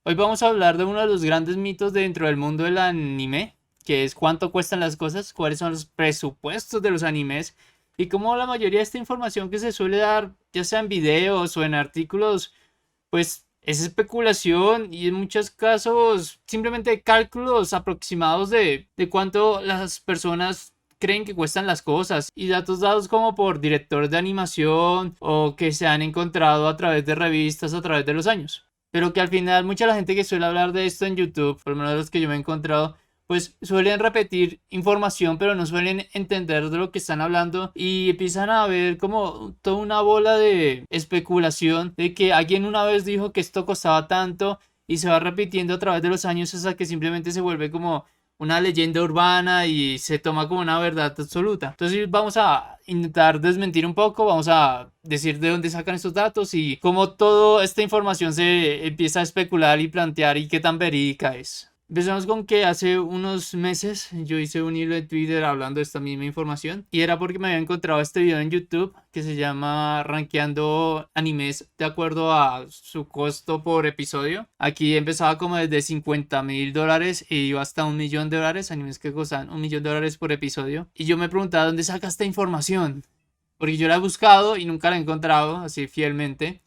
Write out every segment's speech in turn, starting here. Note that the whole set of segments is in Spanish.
Hoy vamos a hablar de uno de los grandes mitos dentro del mundo del anime, que es cuánto cuestan las cosas, cuáles son los presupuestos de los animes y cómo la mayoría de esta información que se suele dar, ya sea en videos o en artículos, pues es especulación y en muchos casos simplemente cálculos aproximados de cuánto las personas creen que cuestan las cosas y datos dados como por directores de animación o que se han encontrado a través de revistas a través de los años. Pero que al final mucha la gente que suele hablar de esto en YouTube, por lo menos los que yo me he encontrado, pues suelen repetir información, pero no suelen entender de lo que están hablando y empiezan a ver como toda una bola de especulación de que alguien una vez dijo que esto costaba tanto y se va repitiendo a través de los años hasta que simplemente se vuelve como una leyenda urbana y se toma como una verdad absoluta. Entonces vamos a intentar desmentir un poco, vamos a decir de dónde sacan estos datos y cómo toda esta información se empieza a especular y plantear y qué tan verídica es. Empezamos con que hace unos meses yo hice un hilo de Twitter hablando de esta misma información y era porque me había encontrado este video en YouTube que se llama Rankeando animes de acuerdo a su costo por episodio. Aquí empezaba como desde $50,000 y iba hasta $1,000,000, animes que costan $1,000,000 por episodio. Y yo me preguntaba dónde saca esta información, porque yo la he buscado y nunca la he encontrado así fielmente.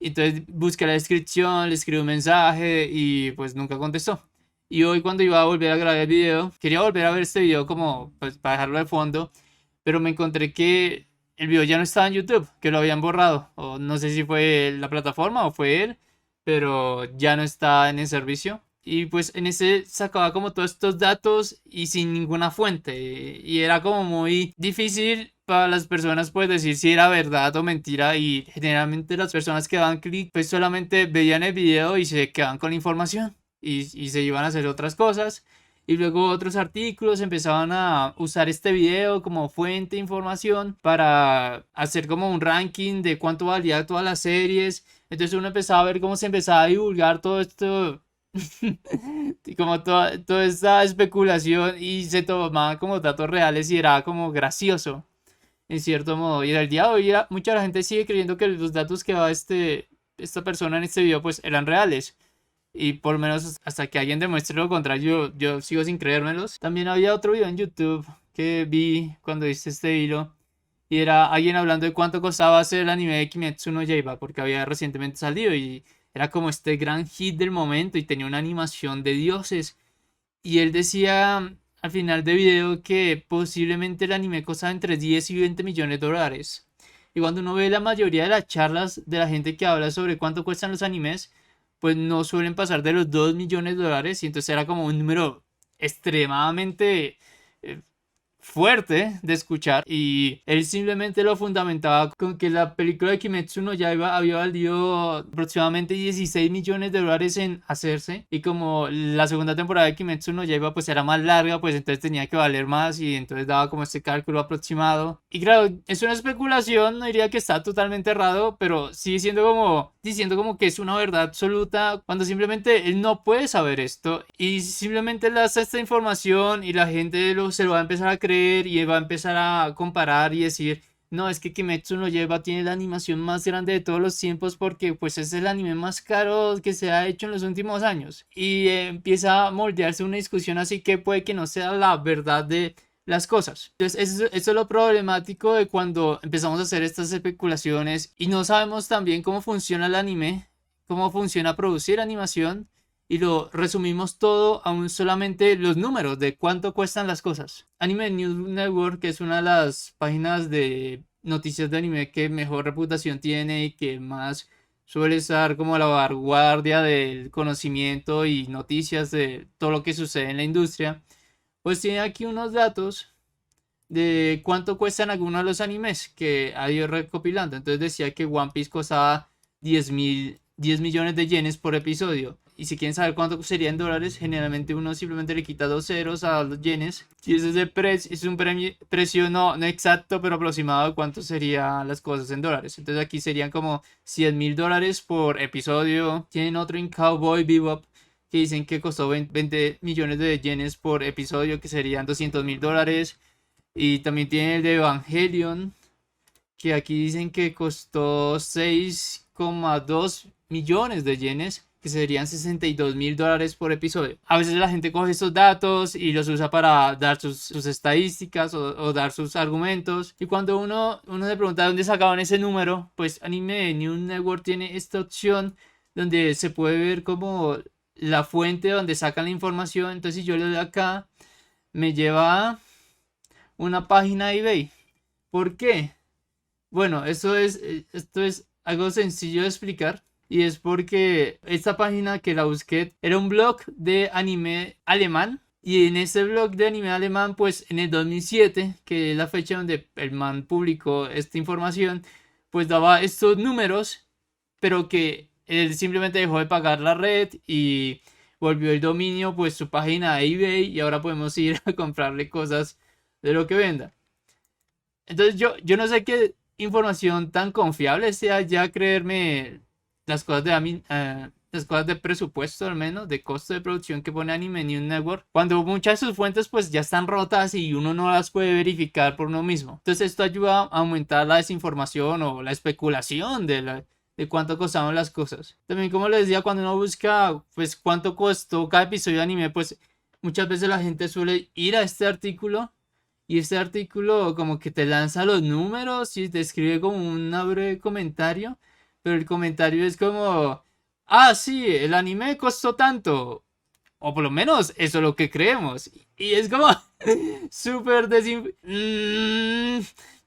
Entonces busqué la descripción, le escribí un mensaje y pues nunca contestó. Y hoy cuando iba a volver a grabar el video, quería volver a ver este video como pues para dejarlo de fondo, pero me encontré que el video ya no estaba en YouTube, que lo habían borrado. O no sé si fue la plataforma o fue él, pero ya no está en el servicio. Y pues en ese sacaba como todos estos datos y sin ninguna fuente. Y era como muy difícil para las personas pues decir si era verdad o mentira. Y generalmente las personas que daban clic pues solamente veían el video y se quedaban con la información. Y se iban a hacer otras cosas. Y luego otros artículos empezaban a usar este video como fuente de información para hacer como un ranking de cuánto valía todas las series. Entonces uno empezaba a ver cómo se empezaba a divulgar todo esto, y como toda esta especulación y se tomaban como datos reales y era como gracioso, en cierto modo. Y al día de hoy mucha la gente sigue creyendo que los datos que da esta persona en este video pues eran reales. Y por lo menos hasta que alguien demuestre lo contrario, yo sigo sin creérmelos. También había otro video en YouTube que vi cuando hice este hilo. Y era alguien hablando de cuánto costaba hacer el anime de Kimetsu no Yaiba, porque había recientemente salido y era como este gran hit del momento y tenía una animación de dioses. Y él decía al final del video que posiblemente el anime costaba entre 10 y $20,000,000. Y cuando uno ve la mayoría de las charlas de la gente que habla sobre cuánto cuestan los animes, pues no suelen pasar de los $2,000,000 y entonces era como un número extremadamente eh, fuerte de escuchar y él simplemente lo fundamentaba con que la película de Kimetsu no Yaiba había valido aproximadamente $16,000,000 en hacerse y como la segunda temporada de Kimetsu no Yaiba pues era más larga pues entonces tenía que valer más y entonces daba como este cálculo aproximado y claro es una especulación, no diría que está totalmente errado, pero sigue siendo como diciendo como que es una verdad absoluta cuando simplemente él no puede saber esto y simplemente le da esta información y la gente se lo va a empezar a creer y va a empezar a comparar y decir, no, es que Kimetsu no Yaiba tiene la animación más grande de todos los tiempos porque pues es el anime más caro que se ha hecho en los últimos años y empieza a moldearse una discusión así que puede que no sea la verdad de las cosas. Entonces, eso es lo problemático de cuando empezamos a hacer estas especulaciones y no sabemos también cómo funciona el anime, cómo funciona producir animación y lo resumimos todo a solamente los números de cuánto cuestan las cosas. Anime News Network, que es una de las páginas de noticias de anime que mejor reputación tiene y que más suele estar como a la vanguardia del conocimiento y noticias de todo lo que sucede en la industria, pues tiene aquí unos datos de cuánto cuestan algunos de los animes que ha ido recopilando. Entonces decía que One Piece costaba 10 millones de yenes por episodio. Y si quieren saber cuánto sería en dólares, generalmente uno simplemente le quita dos ceros a los yenes. Y ese es, es un precio no exacto, pero aproximado de cuánto serían las cosas en dólares. Entonces aquí serían como $100,000 por episodio. Tienen otro en Cowboy Bebop que dicen que costó 20 millones de yenes por episodio, que serían $200,000. Y también tiene el de Evangelion, que aquí dicen que costó 6,2 millones de yenes. que serían $62.000 por episodio. A veces la gente coge estos datos y los usa para dar sus estadísticas o dar sus argumentos. Y cuando uno se pregunta dónde sacaban ese número, pues Anime News Network tiene esta opción donde se puede ver como la fuente donde sacan la información. Entonces si yo le doy acá, me lleva a una página de eBay. ¿Por qué? Bueno, esto es algo sencillo de explicar. Y es porque esta página que la busqué era un blog de anime alemán. Y en ese blog de anime alemán, pues en el 2007, que es la fecha donde el man publicó esta información, pues daba estos números, pero que él simplemente dejó de pagar la red y volvió el dominio, pues su página a eBay, y ahora podemos ir a comprarle cosas de lo que venda. Entonces yo no sé qué información tan confiable sea ya creerme las cosas las cosas de presupuesto, al menos de costo de producción que pone Anime News Network, cuando muchas de sus fuentes pues ya están rotas y uno no las puede verificar por uno mismo. Entonces esto ayuda a aumentar la desinformación o la especulación de cuánto costaban las cosas. También, como les decía, cuando uno busca pues cuánto costó cada episodio de anime, pues muchas veces la gente suele ir a este artículo. Y este artículo como que te lanza los números y te escribe como un breve comentario. Pero el comentario es como, ah, sí, el anime costó tanto. O por lo menos eso es lo que creemos. Y es como súper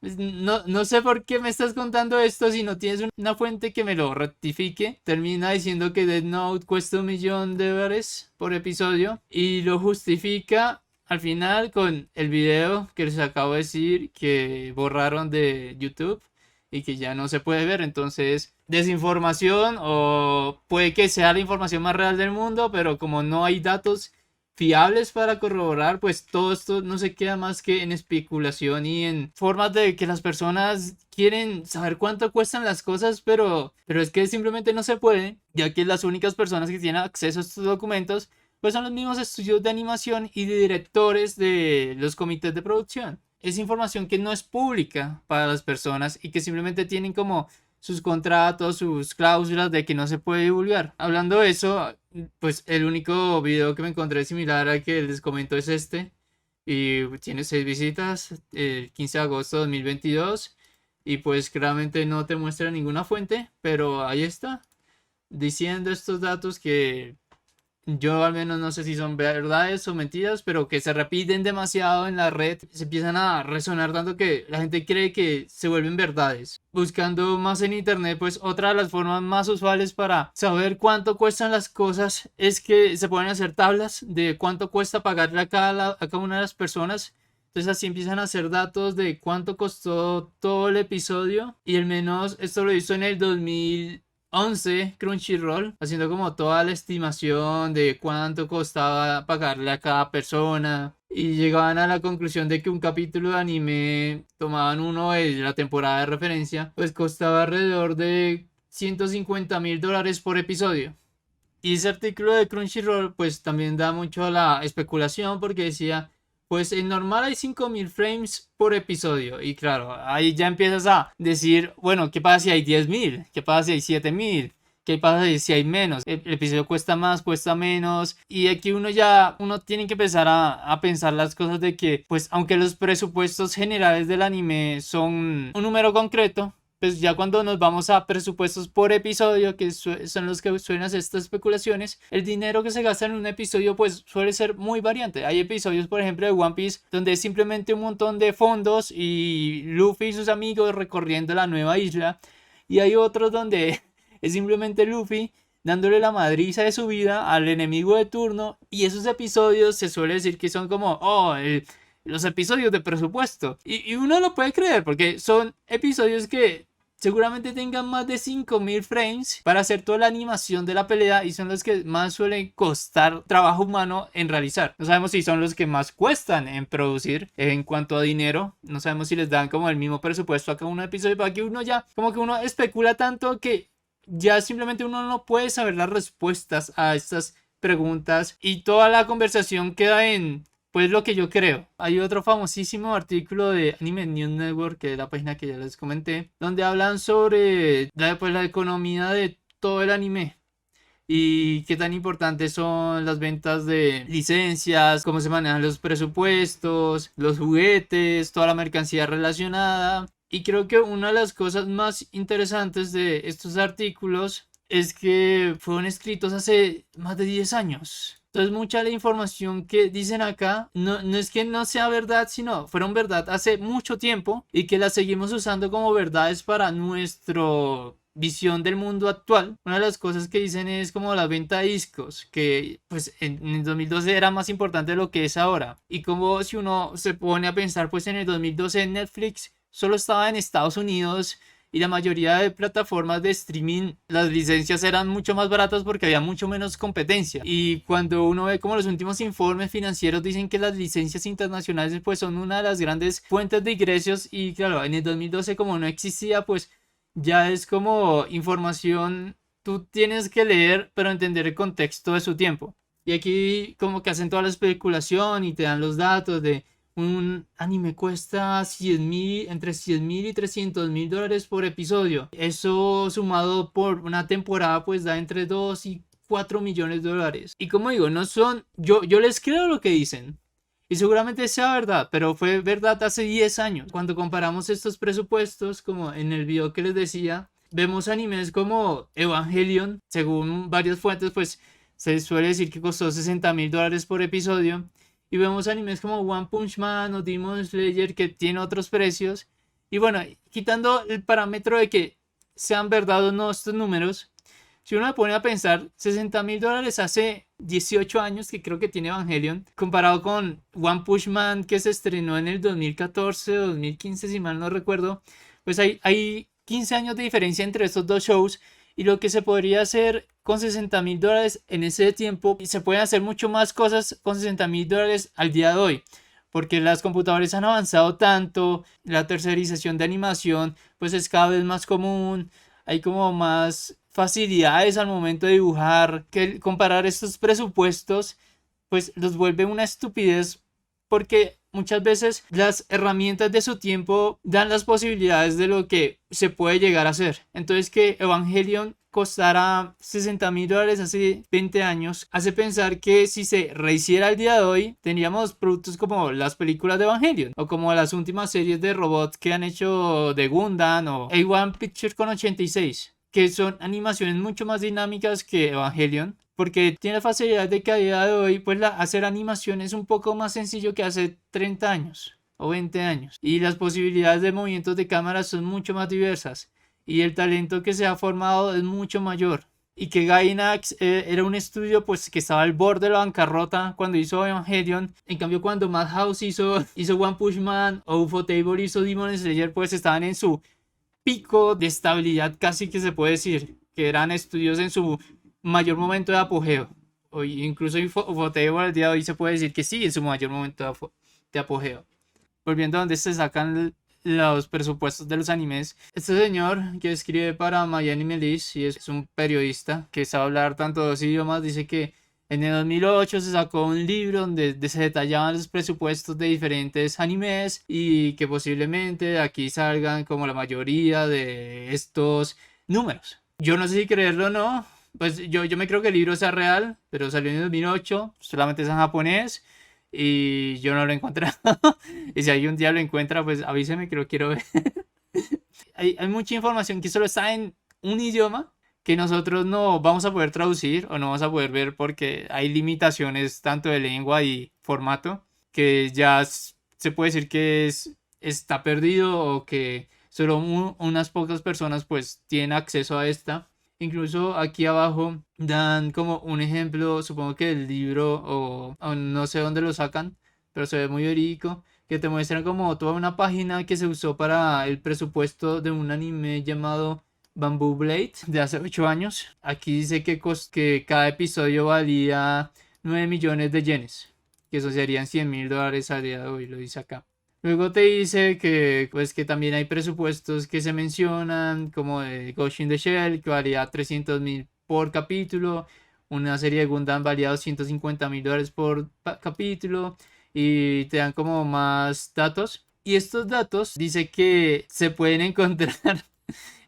no sé por qué me estás contando esto si no tienes una fuente que me lo rectifique. Termina diciendo que Death Note cuesta $1.000.000 por episodio. Y lo justifica al final con el video que les acabo de decir que borraron de YouTube y que ya no se puede ver. Entonces, desinformación, o puede que sea la información más real del mundo, pero como no hay datos fiables para corroborar, pues todo esto no se queda más que en especulación y en formas de que las personas quieren saber cuánto cuestan las cosas, pero es que simplemente no se puede, ya que las únicas personas que tienen acceso a estos documentos pues son los mismos estudios de animación y de directores de los comités de producción. Es información que no es pública para las personas y que simplemente tienen como sus contratos, sus cláusulas de que no se puede divulgar. Hablando de eso, pues el único video que me encontré similar al que les comento es este. Y tiene 6 visitas, el 15 de agosto de 2022. Y pues claramente no te muestra ninguna fuente, pero ahí está, diciendo estos datos que yo al menos no sé si son verdades o mentiras, pero que se repiten demasiado en la red, se empiezan a resonar tanto que la gente cree que se vuelven verdades. Buscando más en internet, pues otra de las formas más usuales para saber cuánto cuestan las cosas es que se pueden hacer tablas de cuánto cuesta pagarle a cada una de las personas. Entonces así empiezan a hacer datos de cuánto costó todo el episodio. Y al menos esto lo hizo en el 2011 Crunchyroll, haciendo como toda la estimación de cuánto costaba pagarle a cada persona. Y llegaban a la conclusión de que un capítulo de anime, tomaban uno de la temporada de referencia, pues costaba alrededor de $150.000 por episodio. Y ese artículo de Crunchyroll pues también da mucho a la especulación, porque decía, pues en normal hay 5.000 frames por episodio. Y claro, ahí ya empiezas a decir, bueno, ¿qué pasa si hay 10.000? ¿Qué pasa si hay 7.000? ¿Qué pasa si hay menos? El episodio cuesta más, cuesta menos. Y aquí uno tiene que empezar a pensar las cosas de que, pues aunque los presupuestos generales del anime son un número concreto, pues ya cuando nos vamos a presupuestos por episodio, que son los que suelen hacer estas especulaciones, el dinero que se gasta en un episodio pues suele ser muy variante. Hay episodios, por ejemplo, de One Piece donde es simplemente un montón de fondos y Luffy y sus amigos recorriendo la nueva isla, y hay otros donde es simplemente Luffy dándole la madriza de su vida al enemigo de turno, y esos episodios se suele decir que son como, los episodios de presupuesto. Y uno lo puede creer porque son episodios que seguramente tengan más de 5.000 frames para hacer toda la animación de la pelea, y son los que más suelen costar trabajo humano en realizar. No sabemos si son los que más cuestan en producir en cuanto a dinero. No sabemos si les dan como el mismo presupuesto a cada un episodio, para que uno ya como que uno especula tanto que ya simplemente uno no puede saber las respuestas a estas preguntas y toda la conversación queda en pues lo que yo creo. Hay otro famosísimo artículo de Anime News Network, que es la página que ya les comenté, donde hablan sobre la economía de todo el anime. y qué tan importantes son las ventas de licencias, cómo se manejan los presupuestos, los juguetes, toda la mercancía relacionada. Y creo que una de las cosas más interesantes de estos artículos es que fueron escritos hace más de 10 años. Entonces mucha de la información que dicen acá no es que no sea verdad, sino fueron verdad hace mucho tiempo y que la seguimos usando como verdades para nuestra visión del mundo actual. Una de las cosas que dicen es como la venta de discos, que pues en el 2012 era más importante de lo que es ahora. Y como si uno se pone a pensar, pues en el 2012 Netflix solo estaba en Estados Unidos y la mayoría de plataformas de streaming, las licencias eran mucho más baratas porque había mucho menos competencia. Y cuando uno ve como los últimos informes financieros dicen que las licencias internacionales pues son una de las grandes fuentes de ingresos, y claro, en el 2012 como no existía, pues ya es como información, tú tienes que leer pero entender el contexto de su tiempo. Y aquí como que hacen toda la especulación y te dan los datos de un anime cuesta 100.000, entre 100.000 y 300.000 dólares por episodio. Eso sumado por una temporada pues da entre 2 y 4 millones de dólares. Y como digo, no son, yo les creo lo que dicen. Y seguramente sea verdad, pero fue verdad hace 10 años. Cuando comparamos estos presupuestos, como en el video que les decía, vemos animes como Evangelion, según varias fuentes, pues se suele decir que costó 60.000 dólares por episodio. Y vemos animes como One Punch Man o Demon Slayer que tiene otros precios. Y bueno, quitando el parámetro de que sean verdad o no estos números, si uno me pone a pensar, 60.000 dólares hace 18 años que creo que tiene Evangelion, comparado con One Punch Man que se estrenó en el 2014 o 2015, si mal no recuerdo, pues hay 15 años de diferencia entre estos dos shows. Y lo que se podría hacer con 60.000 dólares en ese tiempo, y se pueden hacer mucho más cosas con 60.000 dólares al día de hoy. Porque las computadoras han avanzado tanto, la tercerización de animación pues es cada vez más común, hay como más facilidades al momento de dibujar, que comparar estos presupuestos pues los vuelve una estupidez, porque muchas veces las herramientas de su tiempo dan las posibilidades de lo que se puede llegar a hacer. Entonces que Evangelion costara 60.000 dólares hace 20 años hace pensar que si se rehiciera el día de hoy tendríamos productos como las películas de Evangelion o como las últimas series de robots que han hecho de Gundam o A1 Picture con 86, que son animaciones mucho más dinámicas que Evangelion, porque tiene la facilidad de que a día de hoy pues hacer animación es un poco más sencillo que hace 30 años o 20 años, y las posibilidades de movimientos de cámara son mucho más diversas y el talento que se ha formado es mucho mayor. Y que Gainax era un estudio pues que estaba al borde de la bancarrota cuando hizo Evangelion. En cambio cuando Madhouse hizo One Punch Man o Ufotable hizo Demon Slayer, pues estaban en su pico de estabilidad, casi que se puede decir que eran estudios en su mayor momento de apogeo. O incluso Ufotable al día de hoy se puede decir que sí en su mayor momento de apogeo. Volviendo a donde se sacan los presupuestos de los animes, este señor que escribe para My Anime List y es un periodista que sabe hablar tanto dos idiomas, dice que en el 2008 se sacó un libro donde se detallaban los presupuestos de diferentes animes y que posiblemente aquí salgan como la mayoría de estos números. Yo no sé si creerlo o no, pues yo me creo que el libro sea real, pero salió en el 2008, solamente es en japonés y yo no lo encontré. Y si algún día lo encuentra, pues avíseme que lo quiero ver. Hay mucha información que solo está en un idioma que nosotros no vamos a poder traducir o no vamos a poder ver porque hay limitaciones tanto de lengua y formato, que ya se puede decir que está perdido o que solo unas pocas personas pues tienen acceso a esta. Incluso aquí abajo dan como un ejemplo, supongo que del libro o no sé dónde lo sacan, pero se ve muy verídico, que te muestran como toda una página que se usó para el presupuesto de un anime llamado Bamboo Blade de hace 8 años. Aquí dice que cada episodio valía 9 millones de yenes, que eso serían 100.000 dólares a día de hoy, lo dice acá. Luego te dice que, pues, que también hay presupuestos que se mencionan, como de Ghost in the Shell, que valía 300.000 por capítulo. Una serie de Gundam valía 250.000 dólares por capítulo. Y te dan como más datos. Y estos datos dice que se pueden encontrar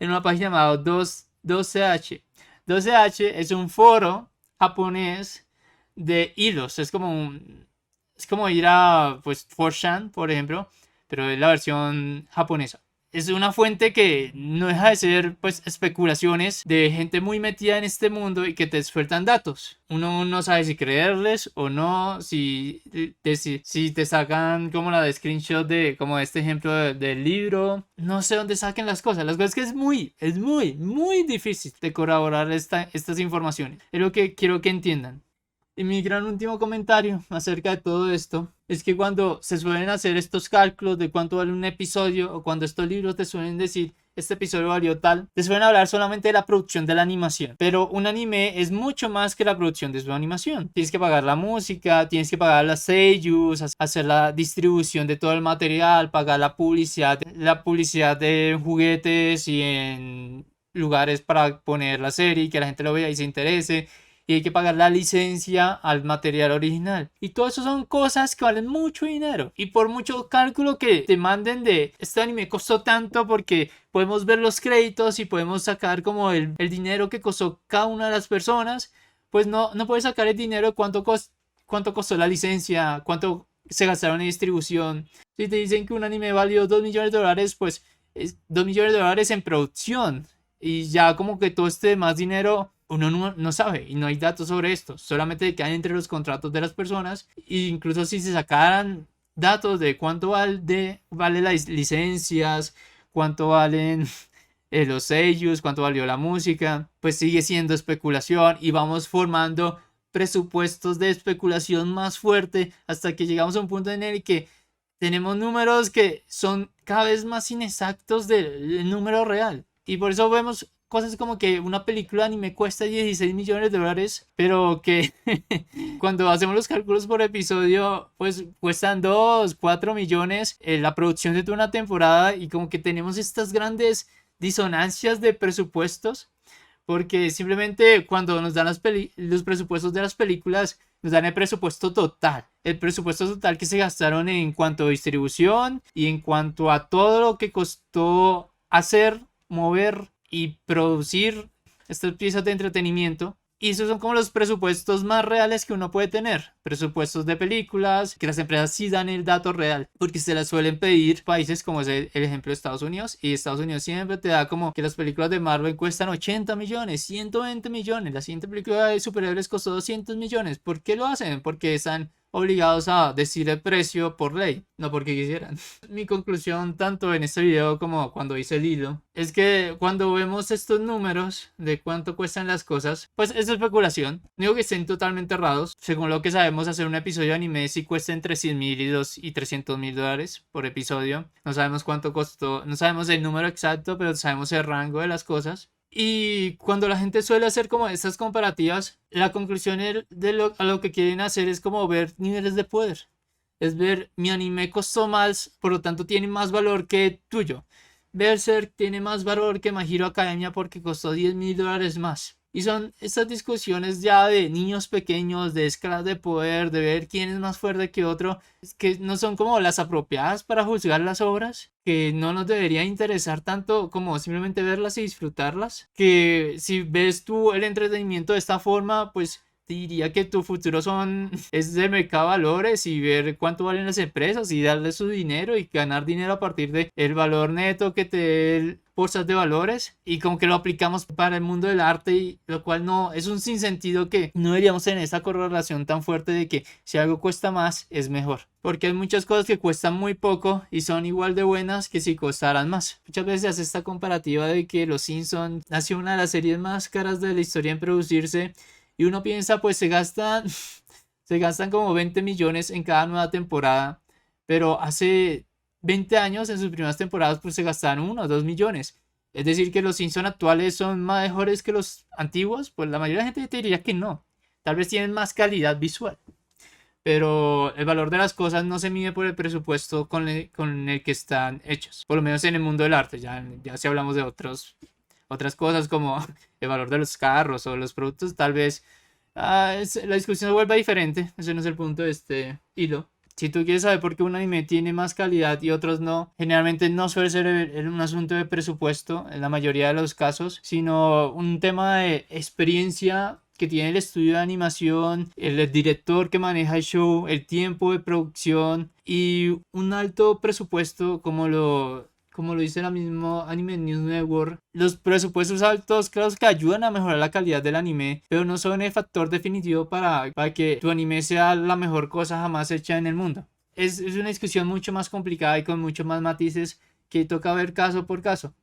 en una página llamada 2ch. 12H es un foro japonés de hilos. Es como ir a, pues, 4chan, por ejemplo, pero es la versión japonesa. Es una fuente que no deja de ser, pues, especulaciones de gente muy metida en este mundo y que te sueltan datos. Uno no sabe si creerles o no, si te sacan como la de screenshot de, como este ejemplo del libro. No sé dónde saquen las cosas. Las cosas es que muy difícil de corroborar estas informaciones. Es lo que quiero que entiendan. Y mi gran último comentario acerca de todo esto es que cuando se suelen hacer estos cálculos de cuánto vale un episodio o cuando estos libros te suelen decir este episodio valió tal, te suelen hablar solamente de la producción de la animación. Pero un anime es mucho más que la producción de su animación. Tienes que pagar la música, tienes que pagar las seiyus, hacer la distribución de todo el material, pagar la publicidad de juguetes y en lugares para poner la serie y que la gente lo vea y se interese, y hay que pagar la licencia al material original. Y todo eso son cosas que valen mucho dinero. Y por mucho cálculo que te manden de este anime costó tanto, porque podemos ver los créditos y podemos sacar como el dinero que costó cada una de las personas, pues no puedes sacar el dinero de cuánto costó la licencia, cuánto se gastaron en distribución. Si te dicen que un anime valió $2 millones, pues es $2 millones en producción. Y ya como que todo este más dinero uno no sabe y no hay datos sobre esto, solamente quedan entre los contratos de las personas. E incluso si se sacaran datos de cuánto vale las licencias, cuánto valen los sellos, cuánto valió la música, pues sigue siendo especulación y vamos formando presupuestos de especulación más fuerte hasta que llegamos a un punto en el que tenemos números que son cada vez más inexactos del número real. Y por eso vemos cosas como que una película de anime cuesta $16 millones, pero que cuando hacemos los cálculos por episodio, pues cuestan 2, 4 millones la producción de toda una temporada, y como que tenemos estas grandes disonancias de presupuestos, porque simplemente cuando nos dan los presupuestos de las películas, nos dan el presupuesto total. El presupuesto total que se gastaron en cuanto a distribución y en cuanto a todo lo que costó hacer, mover y producir estas piezas de entretenimiento. Y esos son como los presupuestos más reales que uno puede tener. Presupuestos de películas, que las empresas sí dan el dato real, porque se las suelen pedir países como es el ejemplo de Estados Unidos. Y Estados Unidos siempre te da como que las películas de Marvel cuestan 80 millones, 120 millones. La siguiente película de superhéroes costó 200 millones. ¿Por qué lo hacen? Porque están obligados a decir el precio por ley, no porque quisieran. Mi conclusión, tanto en este video como cuando hice el hilo, es que cuando vemos estos números de cuánto cuestan las cosas, pues es especulación. No digo que estén totalmente errados. Según lo que sabemos, hacer un episodio de anime sí cuesta entre $100,000 y $300,000 por episodio. No sabemos cuánto costó, no sabemos el número exacto, pero sabemos el rango de las cosas. Y cuando la gente suele hacer como estas comparativas, la conclusión a lo que quieren hacer es como ver niveles de poder. Es ver, mi anime costó más, por lo tanto tiene más valor que tuyo. Berserk tiene más valor que My Hero Academia porque costó $10,000 más. Y son estas discusiones ya de niños pequeños, de escalas de poder, de ver quién es más fuerte que otro, que no son como las apropiadas para juzgar las obras, que no nos debería interesar tanto como simplemente verlas y disfrutarlas. Que si ves tú el entretenimiento de esta forma, pues te diría que tu futuro es de mercado de valores y ver cuánto valen las empresas y darle su dinero y ganar dinero a partir de el valor neto que te dé el bolsas de valores, y como que lo aplicamos para el mundo del arte, y lo cual no es un sinsentido, que no deberíamos tener esa correlación tan fuerte de que si algo cuesta más es mejor, porque hay muchas cosas que cuestan muy poco y son igual de buenas que si costaran más. Muchas veces se hace esta comparativa de que Los Simpsons ha sido una de las series más caras de la historia en producirse, y uno piensa pues se gastan como 20 millones en cada nueva temporada, pero hace 20 años en sus primeras temporadas pues se gastaron 1 o 2 millones. Es decir, que los Simpsons actuales son mejores que los antiguos. Pues la mayoría de la gente te diría que no. Tal vez tienen más calidad visual, pero el valor de las cosas no se mide por el presupuesto con el que están hechos. Por lo menos en el mundo del arte. Ya si hablamos de otras cosas como el valor de los carros o los productos, tal vez la discusión se vuelva diferente. Ese no es el punto de este hilo. Si tú quieres saber por qué un anime tiene más calidad y otros no, generalmente no suele ser un asunto de presupuesto en la mayoría de los casos, sino un tema de experiencia que tiene el estudio de animación, el director que maneja el show, el tiempo de producción y un alto presupuesto como lo dice la misma Anime News Network. Los presupuestos altos creo que ayudan a mejorar la calidad del anime, pero no son el factor definitivo para que tu anime sea la mejor cosa jamás hecha en el mundo. Es una discusión mucho más complicada y con muchos más matices que toca ver caso por caso.